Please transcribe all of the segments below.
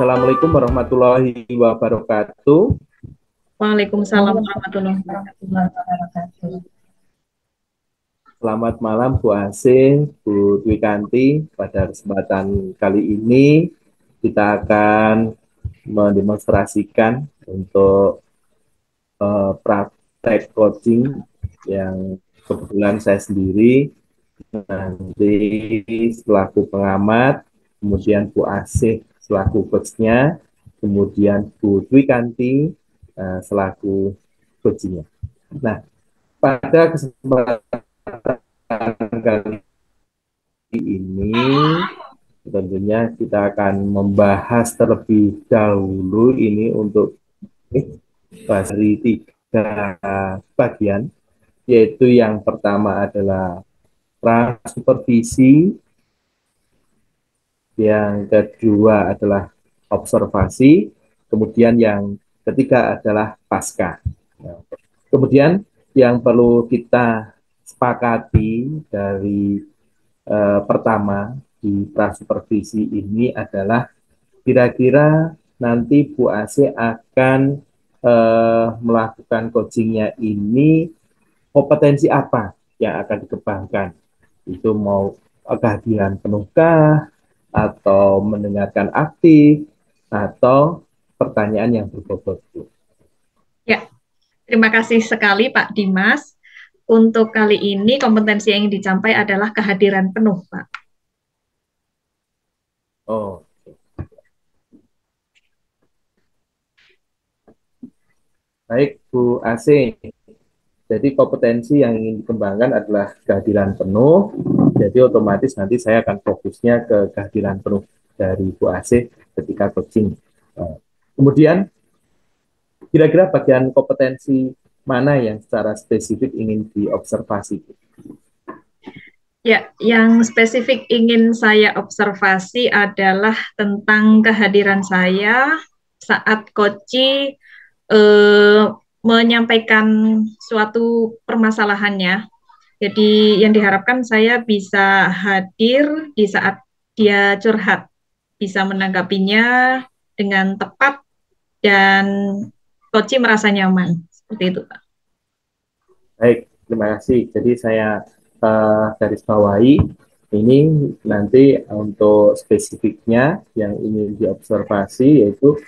Assalamualaikum warahmatullahi wabarakatuh. Waalaikumsalam warahmatullahi wabarakatuh. Selamat malam Bu Asih, Bu Dwi Kanti. Pada kesempatan kali ini kita akan mendemonstrasikan untuk praktek coaching yang kebetulan saya sendiri nanti selaku pengamat, kemudian Bu Asih selaku coachnya, kemudian Bu Dwi Kanti selaku coachingnya. Nah, pada kesempatan kali ini tentunya kita akan membahas terlebih dahulu ini untuk dari 3 bagian, yaitu yang pertama adalah supervisi, yang kedua adalah observasi, kemudian yang ketiga adalah pasca. Kemudian yang perlu kita sepakati dari pertama di prasupervisi ini adalah kira-kira nanti Bu Ase akan melakukan coachingnya ini kompetensi apa yang akan dikembangkan. Itu mau kehadiran penuhkah, atau mendengarkan aktif, atau pertanyaan yang berbobot. Ya, terima kasih sekali Pak Dimas. Untuk kali ini kompetensi yang ingin dicapai adalah kehadiran penuh, Pak. Oh, baik Bu Ase. Jadi kompetensi yang ingin dikembangkan adalah kehadiran penuh. Jadi otomatis nanti saya akan fokusnya ke kehadiran penuh dari Bu Ase ketika coaching. Kemudian kira-kira bagian kompetensi mana yang secara spesifik ingin diobservasi? Ya, yang spesifik ingin saya observasi adalah tentang kehadiran saya saat coaching menyampaikan suatu permasalahannya. Jadi yang diharapkan saya bisa hadir di saat dia curhat, bisa menanggapinya dengan tepat dan coach merasa nyaman. Seperti itu, Pak. Baik, terima kasih. Jadi saya garis bawahi ini nanti untuk spesifiknya yang ingin diobservasi yaitu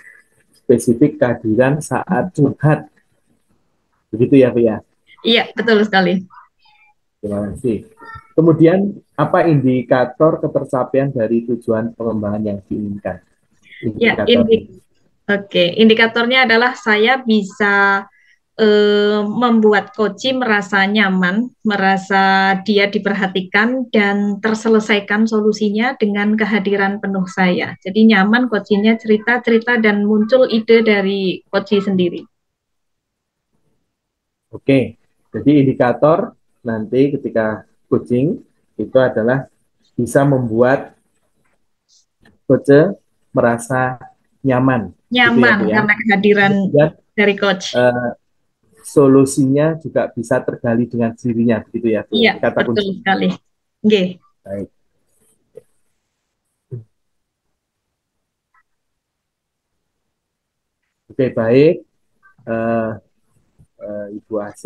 spesifik kehadiran saat curhat. Begitu ya, Bu ya? Iya, betul sekali. Terima kasih. Kemudian, apa indikator ketercapaian dari tujuan pengembangan yang diinginkan? Ya, Indikatornya. indikatornya adalah saya bisa membuat coach merasa nyaman, merasa dia diperhatikan dan terselesaikan solusinya dengan kehadiran penuh saya. Jadi nyaman coachnya cerita-cerita dan muncul ide dari coach sendiri. Oke, jadi indikator nanti ketika coaching itu adalah bisa membuat coach merasa nyaman, gitu ya Nyaman Bu ya. karena kehadiran Kemudian dari coach. solusinya juga bisa tergali dengan dirinya, begitu ya Bu. Iya, Ini kata betul kunci. sekali. Oke. Baik. Oke, baik. Uh, Ibu AC,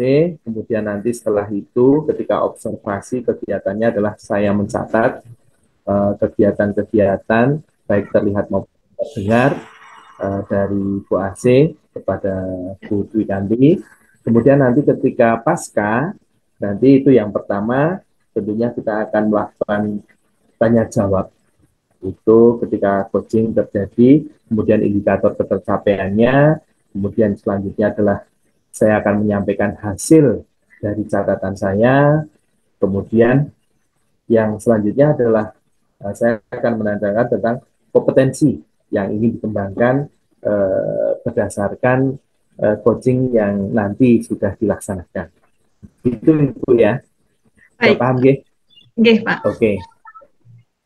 kemudian nanti setelah itu ketika observasi kegiatannya adalah saya mencatat kegiatan-kegiatan baik terlihat maupun terdengar dari Bu AC kepada Bu Dwi Kanti. Kemudian nanti ketika pasca, nanti itu yang pertama tentunya kita akan melakukan tanya jawab. Itu ketika coaching terjadi, kemudian indikator ketercapaiannya, kemudian selanjutnya adalah saya akan menyampaikan hasil dari catatan saya, kemudian yang selanjutnya adalah saya akan menanyakan tentang kompetensi yang ingin dikembangkan berdasarkan coaching yang nanti sudah dilaksanakan. Itu Ibu ya. Sudah Baik. paham, Gih? Oke, Pak. Oke.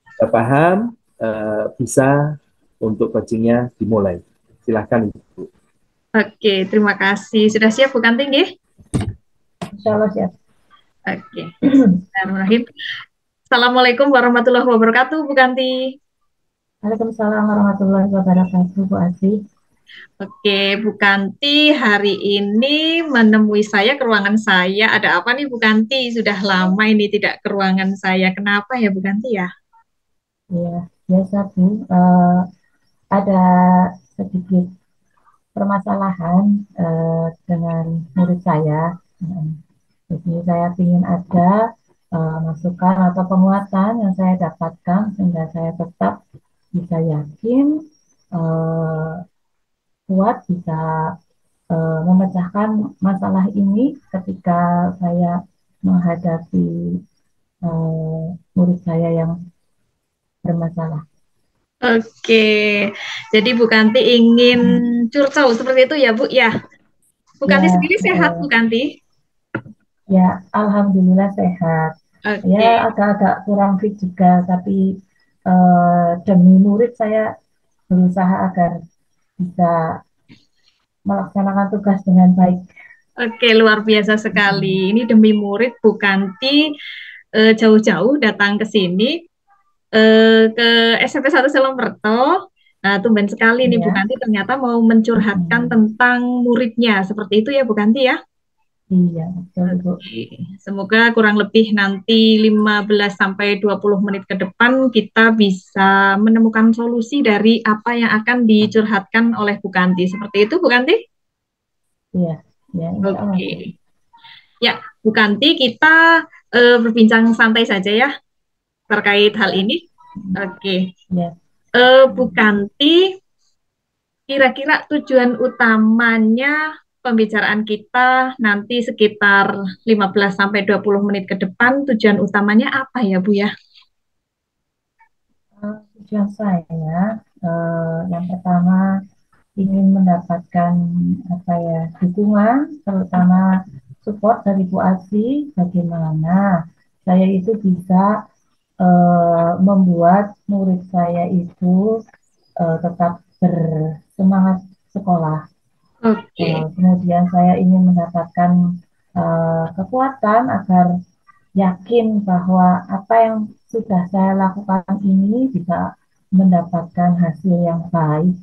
Sudah paham, bisa untuk coachingnya dimulai. Silahkan, Ibu. Oke, terima kasih. Sudah siap bukan tinggi? Insya Allah siap. Oke. Bismillahirrahmanirrahim. Assalamualaikum warahmatullahi wabarakatuh, Bu Kanti. Waalaikumsalam warahmatullahi wabarakatuh, Bu Asih. Oke, Bu Kanti hari ini menemui saya ke ruangan saya. Ada apa nih Bu Kanti? Sudah lama ini tidak ke ruangan saya. Kenapa ya Bu Kanti ya? Ya, biasa Bu. Ada sedikit permasalahan dengan murid saya. Jadi saya ingin ada masukan atau penguatan yang saya dapatkan sehingga saya tetap bisa yakin, eh, kuat, bisa memecahkan masalah ini ketika saya menghadapi murid saya yang bermasalah. Oke, jadi Bu Kanti ingin curcol seperti itu ya Bu ya. Bu Kanti Ya, sendiri sehat Bu Kanti? ya, alhamdulillah sehat. Ya, Oke. agak-agak kurang fit juga, tapi demi murid saya berusaha agar bisa melaksanakan tugas dengan baik. Oke, luar biasa sekali. Ini demi murid Bu Kanti jauh-jauh datang ke sini ke SMP 1 Selomberto. Nah, tumben sekali nih Bu Ya, Kanti ternyata mau mencurhatkan tentang muridnya. Seperti itu ya Bu Kanti ya. iya, betul Bu. Oke. Semoga kurang lebih nanti 15 sampai 20 menit ke depan kita bisa menemukan solusi dari apa yang akan dicurhatkan oleh Bu Kanti. Seperti itu Bu Kanti? Iya, ya, insya Allah Oke. Bu. Ya, Bu Kanti kita berbincang santai saja ya terkait hal Ya, ini. Oke. ya. Bu Kanti, kira-kira tujuan utamanya pembicaraan kita nanti sekitar 15 sampai 20 menit ke depan, tujuan utamanya apa ya, Bu ya? Tujuan saya yang pertama ingin mendapatkan apa ya, dukungan, terutama support dari Bu Asi, bagaimana saya itu bisa membuat murid saya itu tetap bersemangat sekolah. Oke. Kemudian saya ingin mendapatkan kekuatan agar yakin bahwa apa yang sudah saya lakukan ini bisa mendapatkan hasil yang baik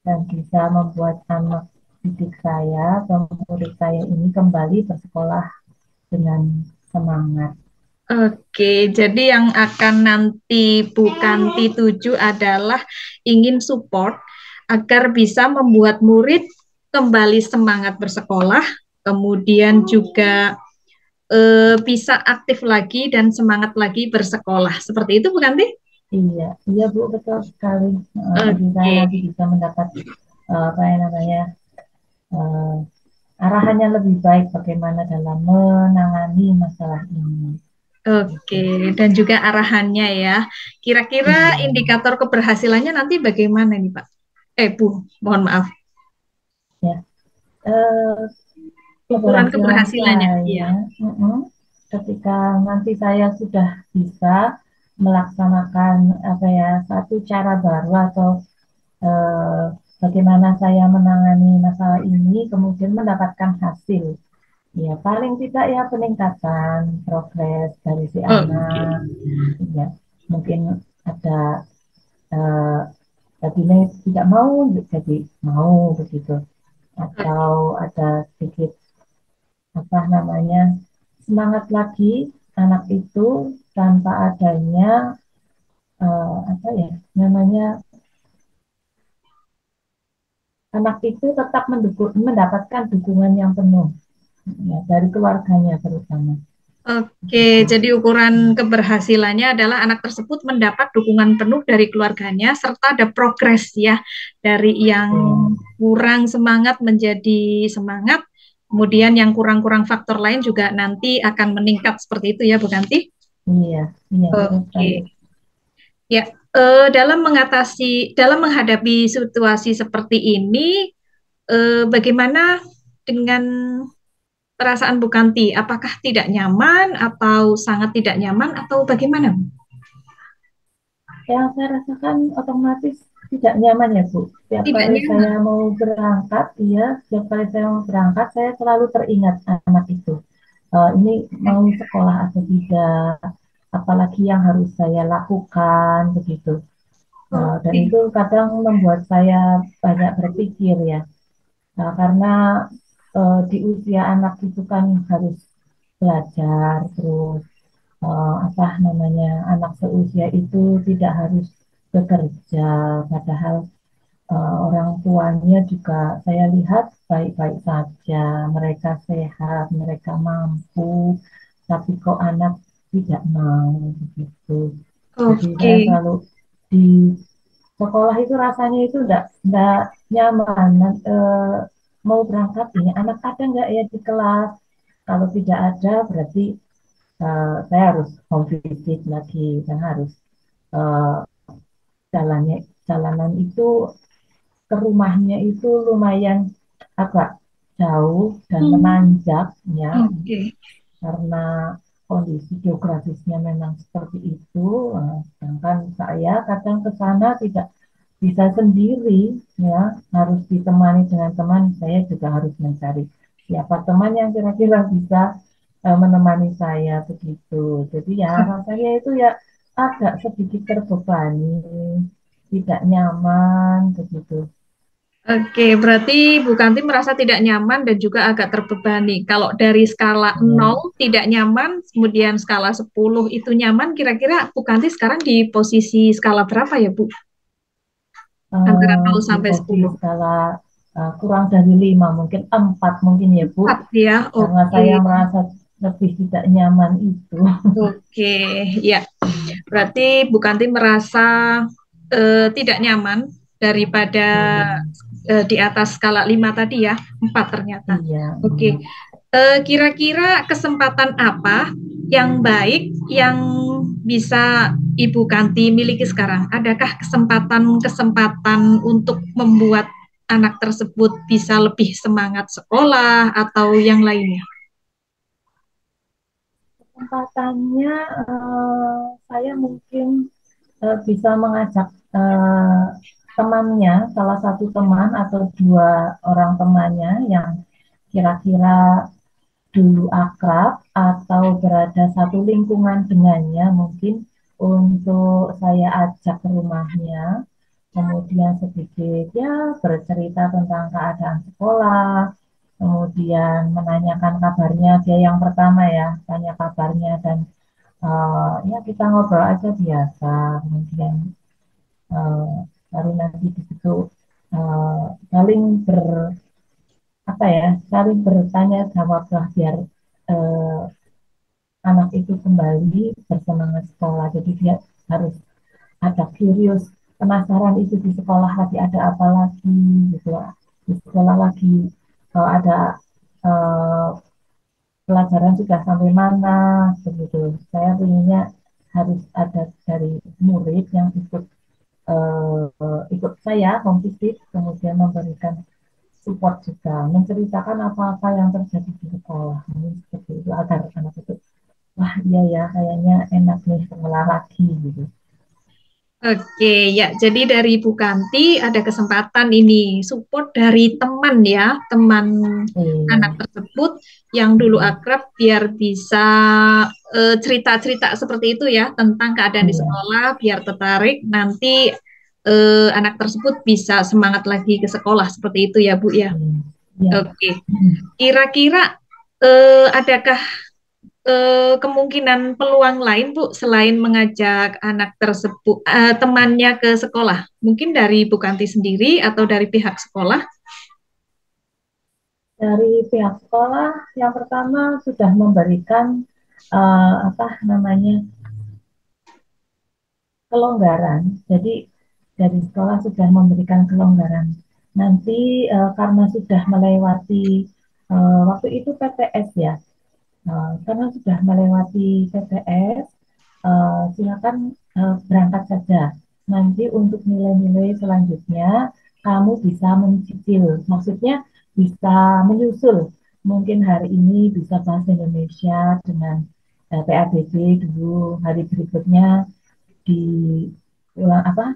dan bisa membuat anak didik saya atau murid saya ini kembali bersekolah dengan semangat. Oke, jadi yang akan nanti Bu Kanti tuju adalah ingin support agar bisa membuat murid kembali semangat bersekolah, kemudian juga bisa aktif lagi dan semangat lagi bersekolah. Seperti itu, Bu Kanti? Iya, iya Bu, betul sekali. Jadi saya Oke, nanti bisa mendapat apa yang namanya eh, arahannya lebih baik bagaimana dalam menangani masalah ini. oke, Gitu. dan juga arahannya ya. Kira-kira Iya, indikator keberhasilannya nanti bagaimana nih, Pak? Bu, mohon maaf. ya. Eh, Ukuran Keberhasilan keberhasilannya, iya. saya, ketika nanti saya sudah bisa melaksanakan apa ya, satu cara baru atau eh, bagaimana saya menangani masalah ini, kemudian mendapatkan hasil. Ya, paling tidak ya peningkatan progres dari si Oke, anak. Ya, mungkin ada eh, tadinya tidak mau jadi mau begitu, atau ada sedikit apa namanya semangat lagi anak itu tanpa adanya apa ya namanya anak itu tetap mendapatkan dukungan yang penuh ya, dari keluarganya terutama. oke. Jadi ukuran keberhasilannya adalah anak tersebut mendapat dukungan penuh dari keluarganya serta ada progres ya dari yang Betul. kurang semangat menjadi semangat. Kemudian yang kurang-kurang faktor lain juga nanti akan meningkat seperti itu ya, Bu Kanti? Iya, iya betul sekali. Oke. Ya, dalam menghadapi situasi seperti ini, bagaimana dengan perasaan Bu Kanti? Apakah tidak nyaman atau sangat tidak nyaman atau bagaimana? Yang saya rasakan otomatis tidak nyaman ya Bu. Setiap Tidak kali nyaman. saya mau berangkat, iya, setiap kali saya mau berangkat, saya selalu teringat anak itu. Ini mau sekolah atau tidak, apalagi yang harus saya lakukan begitu. Dan Oke. itu kadang membuat saya banyak berpikir ya. Karena di usia anak itu kan harus belajar, terus apa namanya, anak seusia itu tidak harus bekerja, padahal orang tuanya juga saya lihat baik-baik saja, mereka sehat, mereka mampu, tapi kok anak tidak mau begitu. Jadi Oke. saya selalu di sekolah itu rasanya itu enggak nyaman. Mau berangkat ini anak ada nggak ya di kelas? Kalau tidak ada berarti saya harus home visit lagi dan harus eh, jalannya jalanan itu ke rumahnya itu lumayan agak jauh dan Hmm, menanjak ya, oke. karena kondisi geografisnya memang seperti itu. Sedangkan saya kadang ke sana tidak bisa sendiri ya, harus ditemani dengan teman. Saya juga harus mencari siapa teman yang kira-kira bisa menemani saya begitu. Jadi ya rasanya itu ya agak sedikit terbebani, tidak nyaman begitu. Oke, berarti Bu Kanti merasa tidak nyaman dan juga agak terbebani. Kalau dari skala Ya. 0 tidak nyaman, kemudian skala 10 itu nyaman, kira-kira Bu Kanti sekarang di posisi skala berapa ya, Bu? Antara 0 Di sampai posisi 10. skala kurang dari 5, mungkin 4 mungkin ya Bu, 4 ya, karena oke. saya merasa lebih tidak nyaman itu. Oke, ya. Berarti Bu Kanti merasa tidak nyaman daripada Hmm, di atas skala 5 tadi ya, 4 ternyata. iya, Oke. Kira-kira kesempatan apa yang baik yang bisa Ibu Kanti miliki sekarang? Adakah kesempatan-kesempatan untuk membuat anak tersebut bisa lebih semangat sekolah atau yang lainnya? kesempatannya saya mungkin bisa mengajak eh, temannya, salah satu teman atau dua orang temannya yang kira-kira dulu akrab atau berada satu lingkungan dengannya, mungkin untuk saya ajak ke rumahnya, kemudian sedikit ya bercerita tentang keadaan sekolah, kemudian menanyakan kabarnya dia yang pertama ya, tanya kabarnya, dan ya kita ngobrol aja biasa, kemudian eh, baru nanti di situ eh, saling ber apa ya, saling bertanya jawab lah, biar eh, anak itu kembali bersemangat sekolah. Jadi dia harus ada curious, penasaran itu di sekolah lagi ada apa lagi gitu lah. Di sekolah lagi ada eh, pelajaran sudah sampai mana begitu. Saya pinginnya harus ada dari murid yang ikut saya home visit, kemudian memberikan support juga, menceritakan apa-apa yang terjadi di sekolah. Ini seperti itu agar anak itu, wah iya ya kayaknya enak nih sekolah lagi gitu. Oke, ya. Jadi dari Bu Kanti ada kesempatan ini support dari teman ya, teman Iya. anak tersebut yang dulu Mm, akrab biar bisa cerita-cerita seperti itu ya tentang keadaan di iya. sekolah, biar tertarik nanti anak tersebut bisa semangat lagi ke sekolah seperti itu ya Bu ya. Iya. Iya. Oke, Mm. kira-kira adakah kemungkinan peluang lain, Bu, selain mengajak anak tersebut, temannya ke sekolah? Mungkin dari Bu Kanti sendiri atau dari pihak sekolah? Dari pihak sekolah yang pertama sudah memberikan apa namanya, kelonggaran. Jadi dari sekolah sudah memberikan kelonggaran. Nanti karena sudah melewati waktu itu PTS ya, karena sudah melewati PTS, silakan berangkat saja. Nanti untuk nilai-nilai selanjutnya kamu bisa mencicil. Maksudnya bisa menyusul. Mungkin hari ini bisa bahasa Indonesia dengan PABG dulu, hari berikutnya di ulang apa,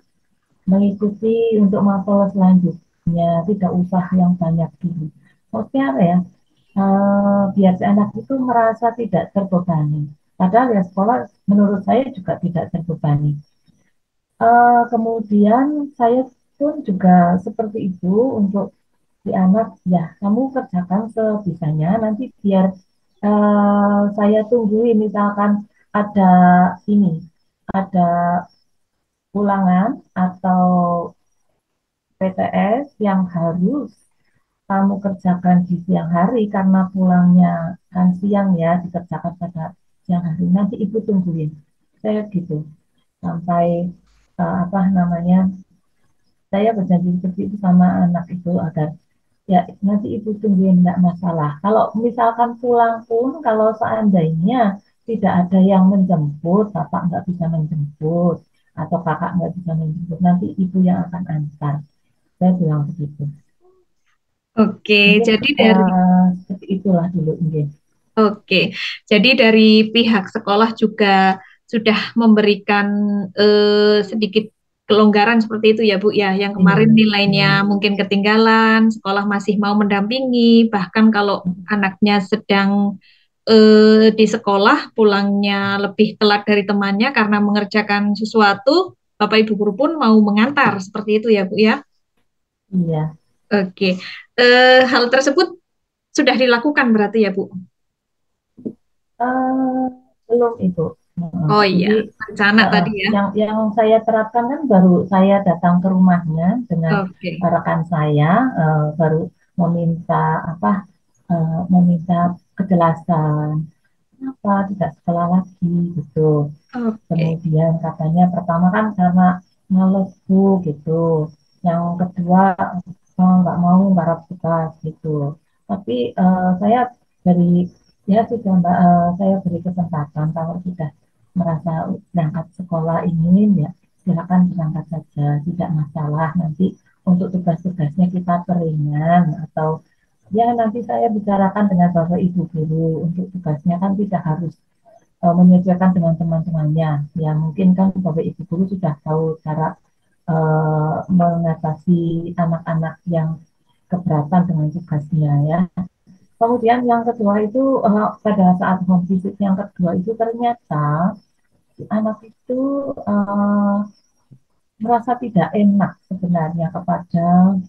mengikuti untuk mapel selanjutnya, tidak usah yang banyak dulu. Maksudnya apa ya? Biar si anak itu merasa tidak terbebani. Padahal ya sekolah menurut saya juga tidak terbebani. Kemudian saya pun juga seperti itu untuk si anak, ya kamu kerjakan sebisanya, nanti biar saya tungguin misalkan ada ini, ada ulangan atau PTS yang harus kamu kerjakan di siang hari karena pulangnya kan siang ya, dikerjakan pada siang hari, nanti ibu tungguin. Saya gitu sampai apa namanya, saya berjanji seperti itu sama anak itu agar ya nanti ibu tungguin, nggak masalah. Kalau misalkan pulang pun, kalau seandainya tidak ada yang menjemput, bapak nggak bisa menjemput atau kakak nggak bisa menjemput, nanti ibu yang akan antar. Saya bilang begitu. Oke, Mungkin jadi dari seperti itulah dulu mungkin. Oke, jadi dari pihak sekolah juga sudah memberikan sedikit kelonggaran seperti itu ya Bu ya. Yang Iya, kemarin iya. nilainya mungkin ketinggalan, sekolah masih mau mendampingi, bahkan kalau anaknya sedang di sekolah pulangnya lebih telat dari temannya karena mengerjakan sesuatu, Bapak Ibu guru pun mau mengantar seperti itu ya Bu ya. Iya. Oke, hal tersebut sudah dilakukan berarti ya Bu. Eh, Belum itu. Oh iya, Jadi rencana tadi ya. yang saya terapkan kan baru saya datang ke rumahnya dengan Oke, rekan saya, baru meminta apa, meminta kejelasan kenapa tidak sekolah lagi gitu. oke, Kemudian katanya pertama kan karena males bu gitu. Yang kedua nggak mau garap tugas gitu. Tapi saya dari ya sudah mbak, saya beri kesempatan kalau sudah merasa berangkat sekolah ingin ya silakan berangkat saja, tidak masalah. Nanti untuk tugas-tugasnya kita peringan atau ya nanti saya bicarakan dengan bapak ibu guru untuk tugasnya kan tidak harus menyesuaikan dengan teman-temannya. Ya mungkin kan Bapak Ibu guru sudah tahu cara mengatasi anak-anak yang keberatan dengan tugasnya ya. Kemudian yang kedua itu pada saat home visit yang kedua itu ternyata si anak itu uh, merasa tidak enak sebenarnya kepada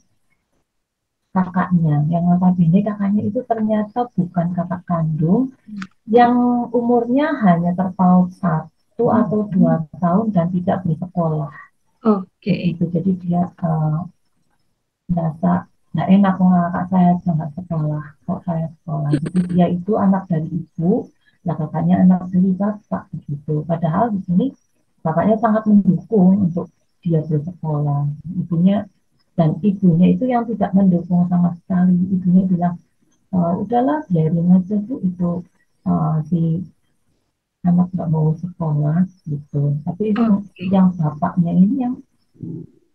kakaknya. Yang notabene kakaknya itu ternyata bukan kakak kandung, yang umurnya hanya terpaut 1 atau 2 tahun dan tidak bersekolah. oke, Begitu, jadi dia merasa nggak enak kok kakak saya aja nggak sekolah, kok saya sekolah. Jadi dia itu anak dari ibu, lah kakaknya anak dari bapak begitu. Padahal di sini bapaknya sangat mendukung untuk dia bersekolah. Ibunya dan ibunya itu yang tidak mendukung sama sekali. Ibunya bilang, udahlah biarin aja bu itu si anak nggak mau sekolah gitu. Tapi oke, yang bapaknya ini yang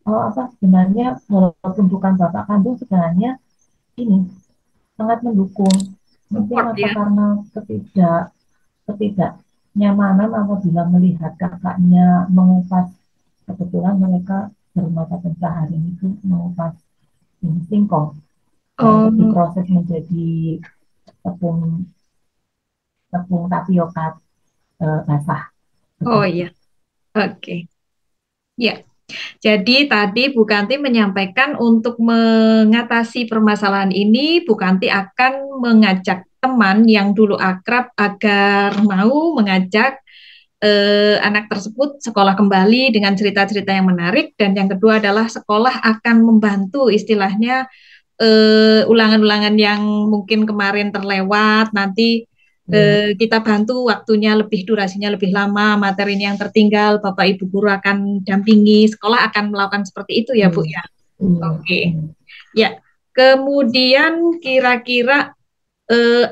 apa sebenarnya walaupun bukan bapak kandung sebenarnya ini sangat mendukung. Mungkin support apa ya. karena ketidaknyamanan apabila melihat kakaknya mengupas, kebetulan mereka bermata pencaharian itu mengupas ini singkong untuk Oh, diproses menjadi tepung tepung tapioka basah oh begitu. iya, oke, ya. Jadi tadi Bu Kanti menyampaikan untuk mengatasi permasalahan ini, Bu Kanti akan mengajak teman yang dulu akrab agar mau mengajak anak tersebut sekolah kembali dengan cerita-cerita yang menarik, dan yang kedua adalah sekolah akan membantu istilahnya ulangan-ulangan yang mungkin kemarin terlewat, nanti Ya, kita bantu waktunya lebih, durasinya lebih lama, materi yang tertinggal, Bapak Ibu guru akan dampingi, sekolah akan melakukan seperti itu ya Bu iya, ya. iya, Oke, iya. ya. Kemudian kira-kira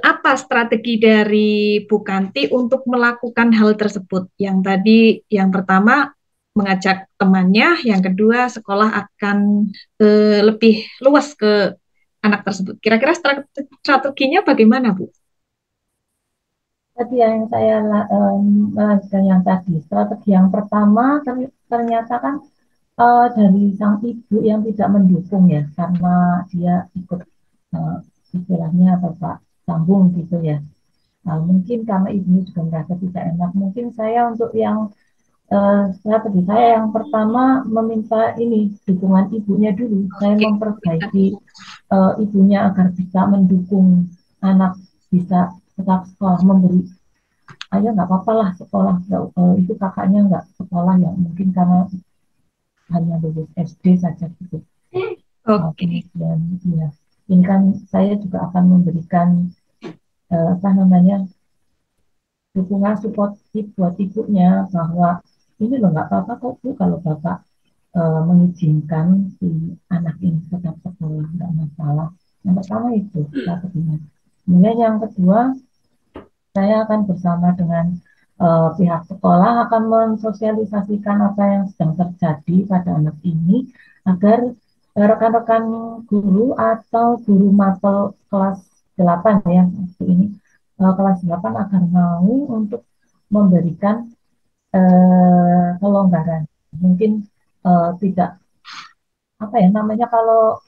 apa strategi dari Bu Kanti untuk melakukan hal tersebut? Yang tadi, yang pertama mengajak temannya, yang kedua sekolah akan lebih luas ke anak tersebut. Kira-kira strateginya bagaimana, Bu? Tadi yang saya melanjutkan yang tadi, strategi yang pertama ternyata kan dari sang ibu yang tidak mendukung ya, karena dia ikut eh, istilahnya bapak sambung gitu ya. Nah, mungkin karena ibunya juga merasa tidak enak, mungkin saya untuk yang strategi saya yang pertama meminta ini dukungan ibunya dulu. Saya Oke. memperbaiki ibunya agar bisa mendukung anak bisa tetap sekolah, memberi ayo nggak apa-apa lah sekolah. Itu kakaknya nggak sekolah ya mungkin karena hanya lulus SD saja gitu. Oke. Kemudian ya ini kan saya juga akan memberikan apa namanya dukungan support buat ibunya bahwa ini loh nggak apa-apa kok Bu kalau bapak mengizinkan si anak ini tetap sekolah nggak masalah. Yang pertama itu strateginya. Kemudian yang kedua saya akan bersama dengan pihak sekolah akan mensosialisasikan apa yang sedang terjadi pada anak ini agar rekan-rekan guru atau guru mapel kelas 8 ya waktu ini kelas 8 akan mau untuk memberikan kelonggaran. Mungkin tidak apa ya namanya kalau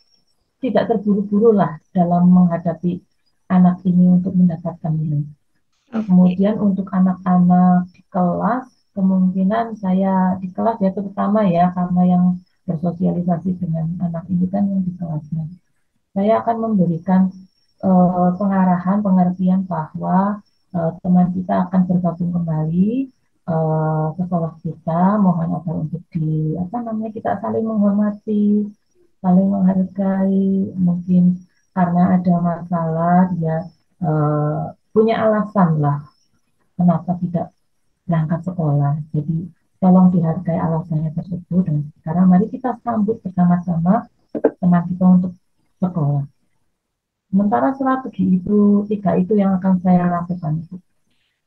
tidak terburu-buru lah dalam menghadapi anak ini untuk mendapatkan nilai. Oke. Kemudian untuk anak-anak di kelas, kemungkinan saya di kelas ya terutama ya karena yang bersosialisasi dengan anak ini kan yang di kelasnya. Saya akan memberikan pengarahan, pengertian bahwa teman kita akan bergabung kembali ke sekolah kita. Mohon agar untuk di apa namanya kita saling menghormati, saling menghargai. Mungkin karena ada masalah dia eh, punya alasan lah kenapa tidak berangkat sekolah. Jadi tolong dihargai alasannya tersebut dan sekarang mari kita sambut bersama-sama teman kita untuk sekolah. Sementara strategi itu, tiga itu yang akan saya lakukan.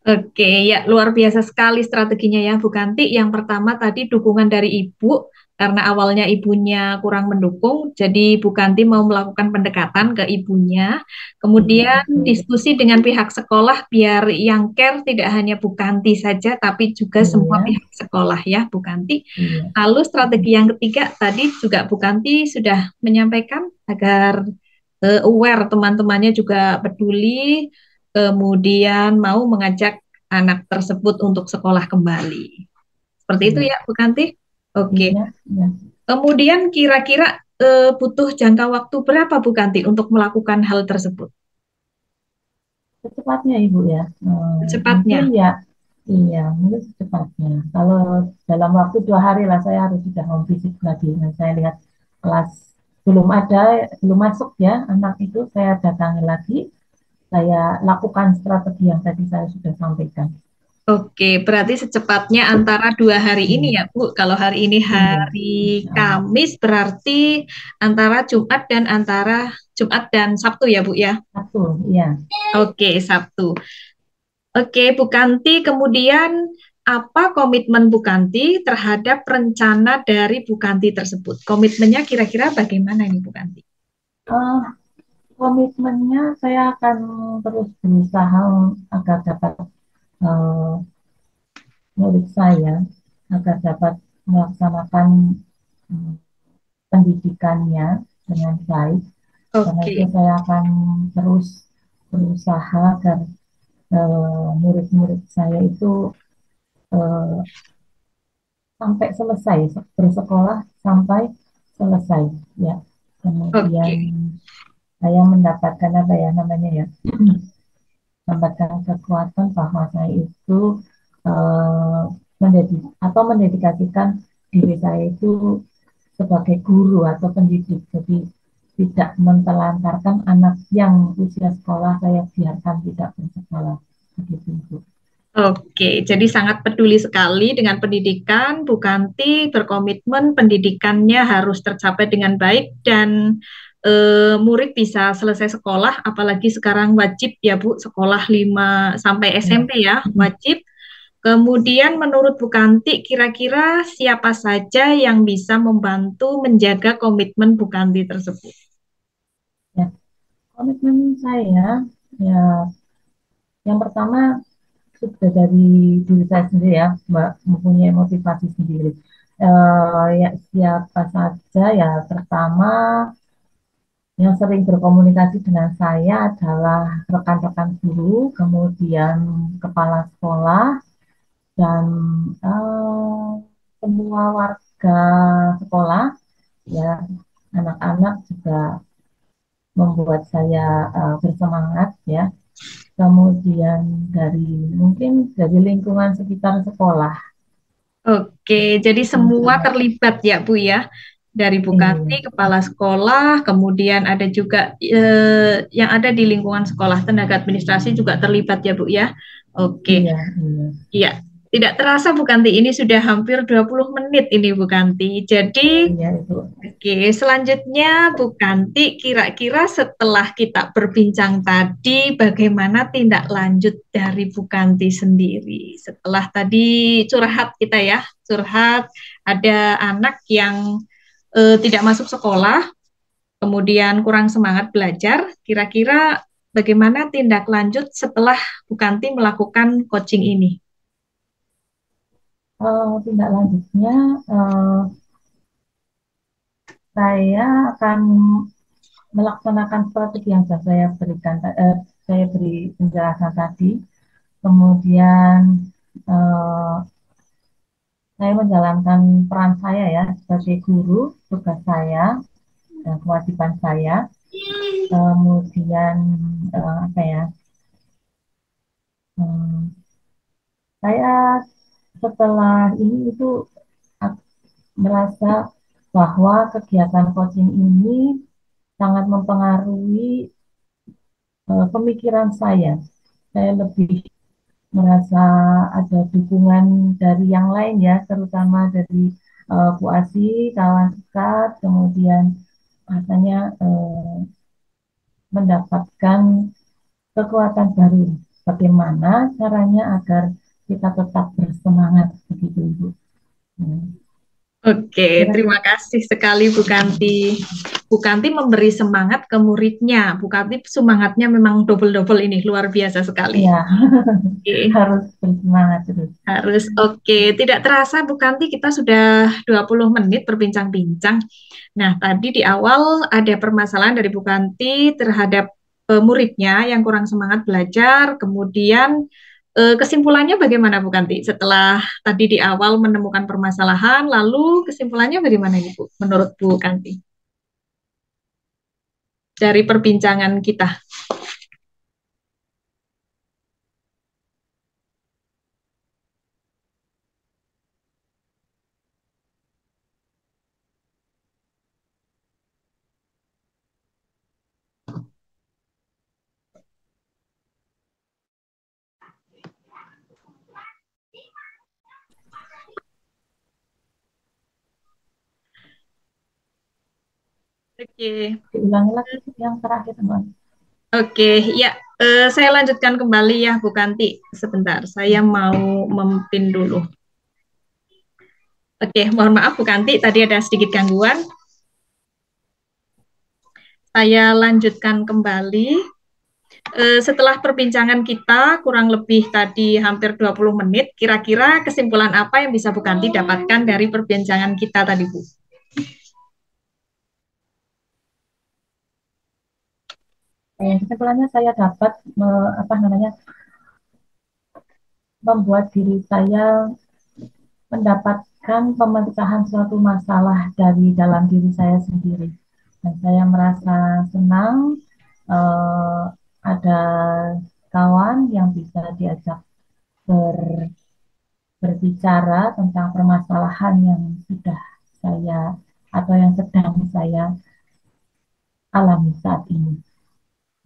Oke, ya luar biasa sekali strateginya ya Bu Kanti. Yang pertama tadi dukungan dari ibu, karena awalnya ibunya kurang mendukung, jadi Bu Kanti mau melakukan pendekatan ke ibunya. Iya, Kemudian betul. diskusi dengan pihak sekolah biar yang care tidak hanya Bu Kanti saja, tapi juga semua Iya, pihak sekolah ya Bu Kanti. iya. Lalu strategi yang ketiga tadi juga Bu Kanti sudah menyampaikan agar aware teman-temannya juga peduli, kemudian mau mengajak anak tersebut untuk sekolah kembali. Seperti itu Iya, ya, Bu Kanti? Oke. iya, iya. Kemudian kira-kira butuh jangka waktu berapa Bu Kanti untuk melakukan hal tersebut? Secepatnya Ibu ya. Mungkin Cepatnya. ya, iya, mungkin secepatnya. Kalau dalam waktu 2 hari lah saya harus sudah home visit lagi. Nah, saya lihat kelas belum ada, belum masuk ya anak itu, saya datangi lagi, saya lakukan strategi yang tadi saya sudah sampaikan. Oke, berarti secepatnya antara 2 hari ini Iya, ya, Bu. Kalau hari ini iya, hari insya Allah. Kamis, berarti antara Jumat dan Sabtu ya, Bu ya. Satu, iya. Oke, Sabtu. Oke, Bu Kanti, kemudian apa komitmen Bu Kanti terhadap rencana dari Bu Kanti tersebut? Komitmennya kira-kira bagaimana ini Bu Kanti? Eh, Komitmennya saya akan terus berusaha agar dapat eh, murid saya agar dapat melaksanakan eh, pendidikannya dengan baik. Karena itu Oke, saya akan terus berusaha agar murid-murid saya itu eh, sampai selesai bersekolah sampai selesai ya. Kemudian oke, saya mendapatkan apa ya namanya ya mendapatkan kekuatan bahwa saya itu eh, mendedikasikan diri saya itu sebagai guru atau pendidik. Jadi tidak mentelantarkan anak yang usia sekolah saya biarkan tidak bersekolah. Begitu, Bu. oke. Jadi sangat peduli sekali dengan pendidikan. Bu Kanti berkomitmen pendidikannya harus tercapai dengan baik dan murid bisa selesai sekolah, apalagi sekarang wajib ya Bu, sekolah 5 sampai Ya. SMP ya, wajib. Kemudian menurut Bu Kanti, kira-kira siapa saja yang bisa membantu menjaga komitmen Bu Kanti tersebut? Ya, komitmen saya ya yang pertama sudah dari diri saya sendiri ya, Mbak, mempunyai motivasi sendiri. Ya siapa saja ya pertama yang sering berkomunikasi dengan saya adalah rekan-rekan guru, kemudian kepala sekolah, dan semua warga sekolah, ya anak-anak juga membuat saya bersemangat ya. Kemudian mungkin dari lingkungan sekitar sekolah. Oke, jadi semua terlibat ya Bu ya, dari Bu Kati, kepala sekolah, kemudian ada juga yang ada di lingkungan sekolah, tenaga administrasi juga terlibat ya Bu ya. Oke, iya. Tidak terasa Bu Kanti, ini sudah hampir 20 menit ini Bu Kanti. Jadi, oke, selanjutnya Bu Kanti, kira-kira setelah kita berbincang tadi, bagaimana tindak lanjut dari Bu Kanti sendiri? Setelah tadi curhat kita ya, curhat ada anak yang tidak masuk sekolah, kemudian kurang semangat belajar, kira-kira bagaimana tindak lanjut setelah Bu Kanti melakukan coaching ini? Tindak lanjutnya saya akan melaksanakan strategi yang sudah saya berikan, saya beri penjelasan tadi. Kemudian saya menjalankan peran saya ya sebagai guru, tugas saya, kewajiban saya. Kemudian apa ya? Saya setelah ini itu merasa bahwa kegiatan coaching ini sangat mempengaruhi pemikiran saya. Saya lebih merasa ada dukungan dari yang lain ya, terutama dari Bu Asi, kawan dekat, kemudian rasanya mendapatkan kekuatan baru. Bagaimana caranya agar kita tetap bersemangat begitu Ibu. Oke, terima kasih sekali Bu Kanti. Bu Kanti memberi semangat ke muridnya. Bu Kanti semangatnya memang double-double ini, luar biasa sekali. Iya, harus bersemangat terus. Harus, oke. Tidak terasa Bu Kanti kita sudah 20 menit berbincang-bincang. Nah, tadi di awal ada permasalahan dari Bu Kanti terhadap muridnya yang kurang semangat belajar, kemudian kesimpulannya bagaimana Bu Kanti? Setelah tadi di awal menemukan permasalahan, lalu kesimpulannya bagaimana ini Bu, menurut Bu Kanti? Dari perbincangan kita. Oke. Diulangi lagi yang terakhir, teman. Oke, ya, saya lanjutkan kembali ya, Bu Kanti. Sebentar, saya mau mempin dulu. Oke, mohon maaf Bu Kanti, tadi ada sedikit gangguan. Saya lanjutkan kembali. Setelah perbincangan kita kurang lebih tadi hampir 20 menit, kira-kira kesimpulan apa yang bisa Bu Kanti dapatkan dari perbincangan kita tadi, Bu? Kesimpulannya saya dapat membuat diri saya mendapatkan pemecahan suatu masalah dari dalam diri saya sendiri, dan saya merasa senang ada kawan yang bisa diajak berbicara tentang permasalahan yang sudah saya atau yang sedang saya alami saat ini.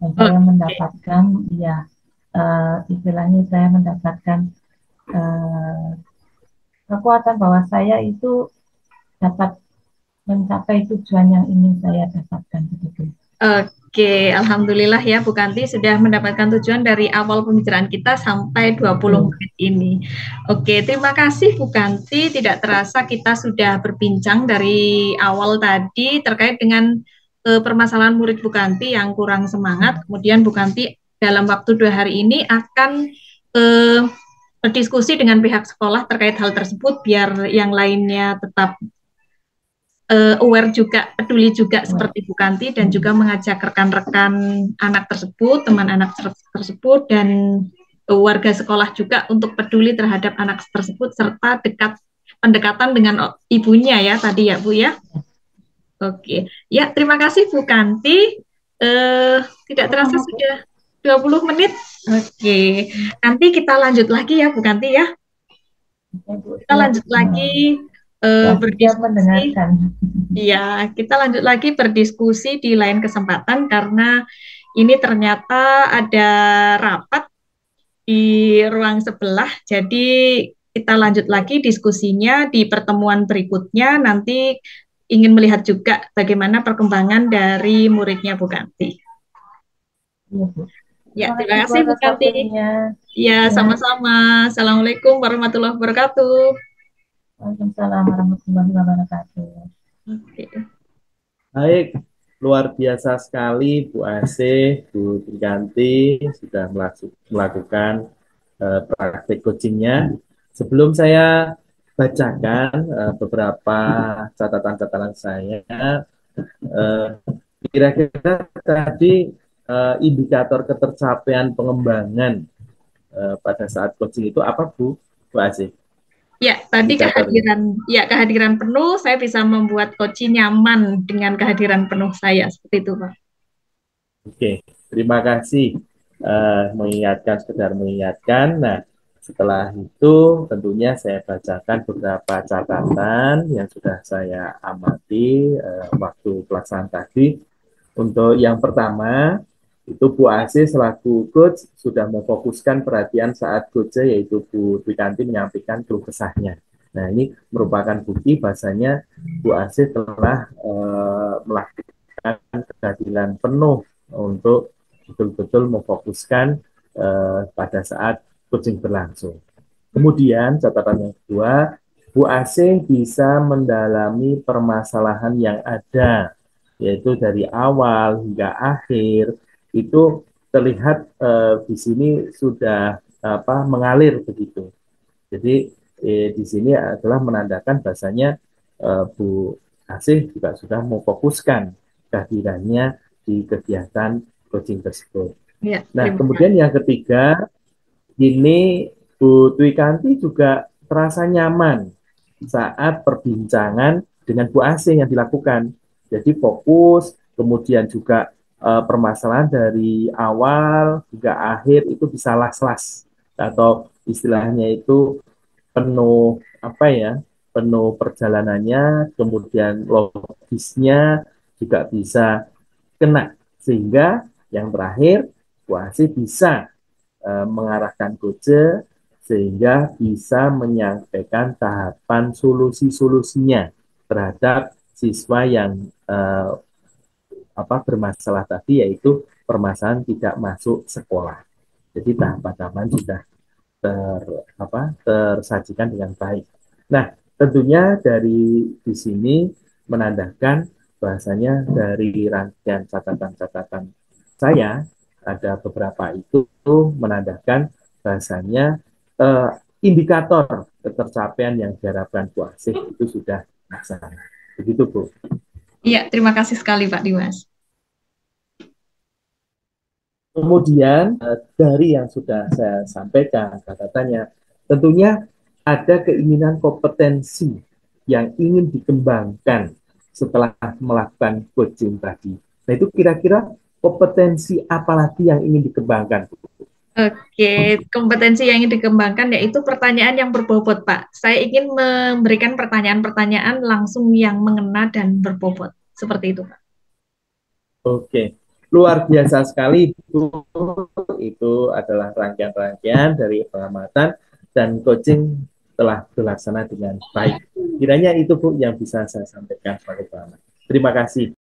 Dan saya mendapatkan, ya istilahnya saya mendapatkan kekuatan bahwa saya itu dapat mencapai tujuan yang ingin saya dapatkan begitu. Oke, alhamdulillah ya Bu Kanti sudah mendapatkan tujuan dari awal pembicaraan kita sampai 20 menit ini. Oke, terima kasih Bu Kanti. Tidak terasa kita sudah berbincang dari awal tadi terkait dengan permasalahan murid Bu Kanti yang kurang semangat. Kemudian Bu Kanti dalam waktu 2 hari ini akan berdiskusi dengan pihak sekolah terkait hal tersebut biar yang lainnya tetap aware juga, peduli juga seperti Bu Kanti, dan juga mengajak rekan-rekan anak tersebut, teman anak tersebut, dan warga sekolah juga untuk peduli terhadap anak tersebut serta dekat pendekatan dengan ibunya ya tadi ya Bu ya. Oke, ya terima kasih Bu Kanti. Tidak terasa Sama-sama, Bu. sudah 20 menit. Oke, nanti kita lanjut lagi ya Bu Kanti ya. Oke, Bu, Kita siap. lanjut lagi Siap berdiskusi. mendengarkan. Iya, kita lanjut lagi berdiskusi di lain kesempatan karena ini ternyata ada rapat di ruang sebelah. Jadi kita lanjut lagi diskusinya di pertemuan berikutnya. Nanti ingin melihat juga bagaimana perkembangan dari muridnya Bu Kanti. Iya, Bu. Ya, Terima terima kasih Bu kasih Bu atas Kanti. waktunya. Ya, Ya, sama-sama. Assalamualaikum warahmatullahi wabarakatuh. Waalaikumsalam warahmatullahi wabarakatuh. Oke. Baik, luar biasa sekali Bu Asih, Bu Triganti sudah melakukan praktik coachingnya. Sebelum saya bacakan beberapa catatan-catatan saya, eh, kira-kira tadi indikator ketercapaian pengembangan pada saat coaching itu apa Bu Asih? Ya, tadi Indikatornya. kehadiran penuh, saya bisa membuat coach nyaman dengan kehadiran penuh saya, seperti itu, Pak. Oke, terima kasih sekedar mengingatkan. Nah, setelah itu tentunya saya bacakan beberapa catatan yang sudah saya amati waktu pelaksanaan tadi. Untuk yang pertama, itu Bu Asih selaku coach sudah memfokuskan perhatian saat coach yaitu Bu Dwikanti menyampaikan keluh kesahnya. Nah, ini merupakan bukti bahasanya Bu Asih telah melakukan keadilan penuh untuk betul-betul memfokuskan pada saat coaching berlangsung. Kemudian catatan yang kedua, Bu Asih bisa mendalami permasalahan yang ada, yaitu dari awal hingga akhir itu terlihat di sini sudah mengalir begitu. Jadi di sini adalah menandakan bahasanya Bu Asih juga sudah memfokuskan kehadirannya di kegiatan coaching tersebut. Ya, Nah, terima kemudian kasih. yang ketiga, ini Bu Dwikanti juga terasa nyaman saat perbincangan dengan Bu Asih yang dilakukan. Jadi fokus, kemudian juga permasalahan dari awal hingga akhir itu bisa las-las atau istilahnya itu penuh penuh perjalanannya, kemudian logisnya juga bisa kena sehingga yang terakhir Bu Asih bisa mengarahkan Koje sehingga bisa menyampaikan tahapan solusi-solusinya terhadap siswa yang bermasalah tadi, yaitu permasalahan tidak masuk sekolah. Jadi tahapan-tahapan sudah tersajikan dengan baik. Nah, tentunya dari di sini menandakan bahasanya dari rangkaian catatan-catatan saya ada beberapa itu menandakan bahasanya indikator ketercapaian yang diharapkan Bu Asih itu sudah terlaksana. Begitu Bu. Iya, terima kasih sekali Pak Dimas. Kemudian dari yang sudah saya sampaikan catatannya, tentunya ada keinginan kompetensi yang ingin dikembangkan setelah melakukan coaching tadi. Nah, itu kira-kira kompetensi apa lagi yang ingin dikembangkan? Oke, kompetensi yang ingin dikembangkan yaitu pertanyaan yang berbobot, Pak. Saya ingin memberikan pertanyaan-pertanyaan langsung yang mengena dan berbobot. Seperti itu, Pak. Oke, luar biasa sekali Bu. Itu adalah rangkaian-rangkaian dari pengamatan dan coaching telah terlaksana dengan baik. Kiranya itu Bu yang bisa saya sampaikan pada Bapak. Terima kasih.